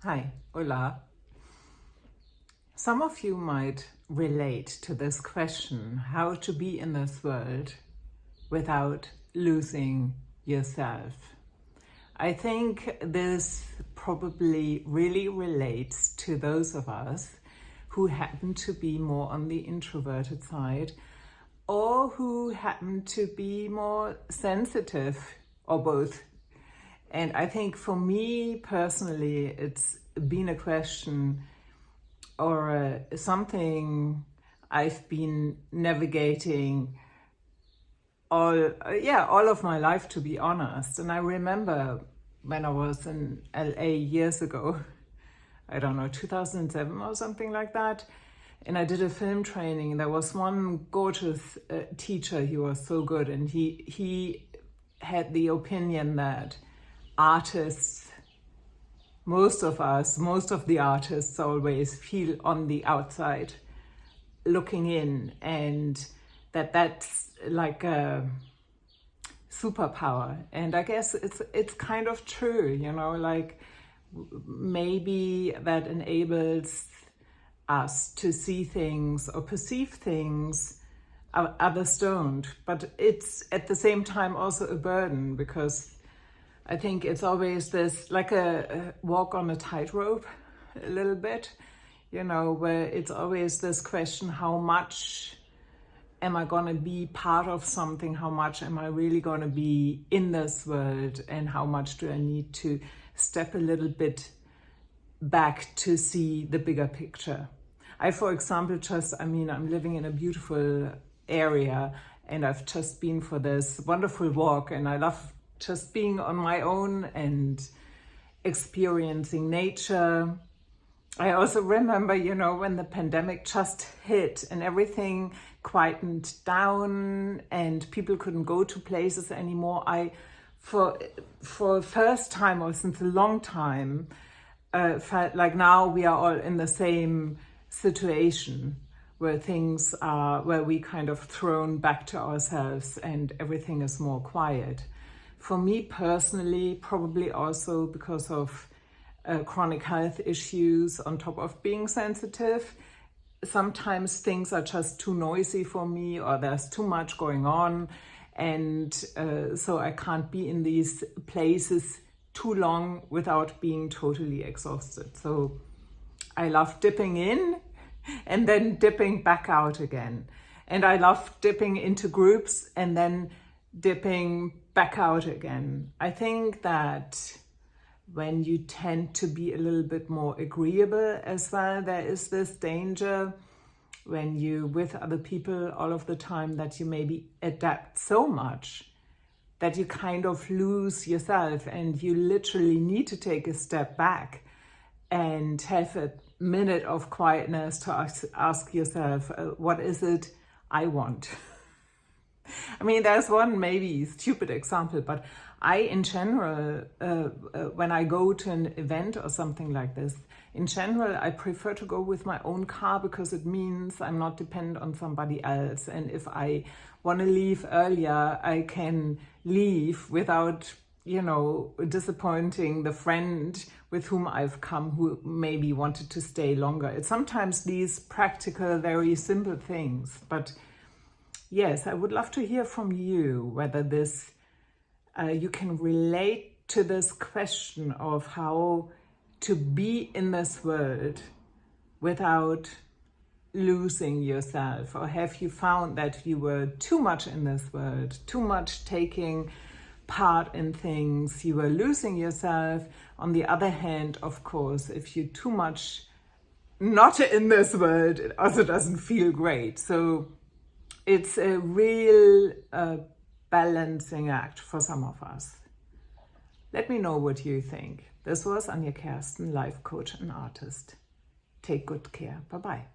Hi, hola. Some of you might relate to this question, how to be in this world without losing yourself. I think this probably really relates to those of us who happen to be more on the introverted side or who happen to be more sensitive or both. And I think for me personally, it's been a question or something I've been navigating all of my life, to be honest. And I remember when I was in LA years ago, I don't know, 2007 or something like that. And I did a film training. There was one gorgeous teacher. He was so good. And he had the opinion that artists, most of the artists always feel on the outside looking in, and that's like a superpower. And I guess it's kind of true, you know, like maybe that enables us to see things or perceive things others don't. But it's at the same time also a burden, because I think it's always this, like a walk on a tightrope, a little bit, you know, where it's always this question, how much am I going to be part of something? How much am I really going to be in this world? And how much do I need to step a little bit back to see the bigger picture? For example, I'm living in a beautiful area, and I've just been for this wonderful walk, and I love just being on my own and experiencing nature. I also remember, you know, when the pandemic just hit and everything quietened down and people couldn't go to places anymore. For the first time, or since a long time, felt like now we are all in the same situation where we kind of thrown back to ourselves and everything is more quiet. For me personally, probably also because of chronic health issues on top of being sensitive, sometimes things are just too noisy for me, or there's too much going on, and so I can't be in these places too long without being totally exhausted. So I love dipping in and then dipping back out again. And I love dipping into groups and then dipping back out again. I think that when you tend to be a little bit more agreeable as well, there is this danger when you with other people all of the time that you maybe adapt so much that you kind of lose yourself, and you literally need to take a step back and have a minute of quietness to ask yourself, what is it I want? I mean, there's one maybe stupid example, but in general, when I go to an event or something like this, in general, I prefer to go with my own car, because it means I'm not dependent on somebody else. And if I want to leave earlier, I can leave without, you know, disappointing the friend with whom I've come who maybe wanted to stay longer. It's sometimes these practical, very simple things, but yes, I would love to hear from you whether this you can relate to this question of how to be in this world without losing yourself. Or have you found that you were too much in this world, too much taking part in things, you were losing yourself? On the other hand, of course, if you're too much not in this world, it also doesn't feel great. So it's a real balancing act for some of us. Let me know what you think. This was Anja Kersten, life coach and artist. Take good care. Bye-bye.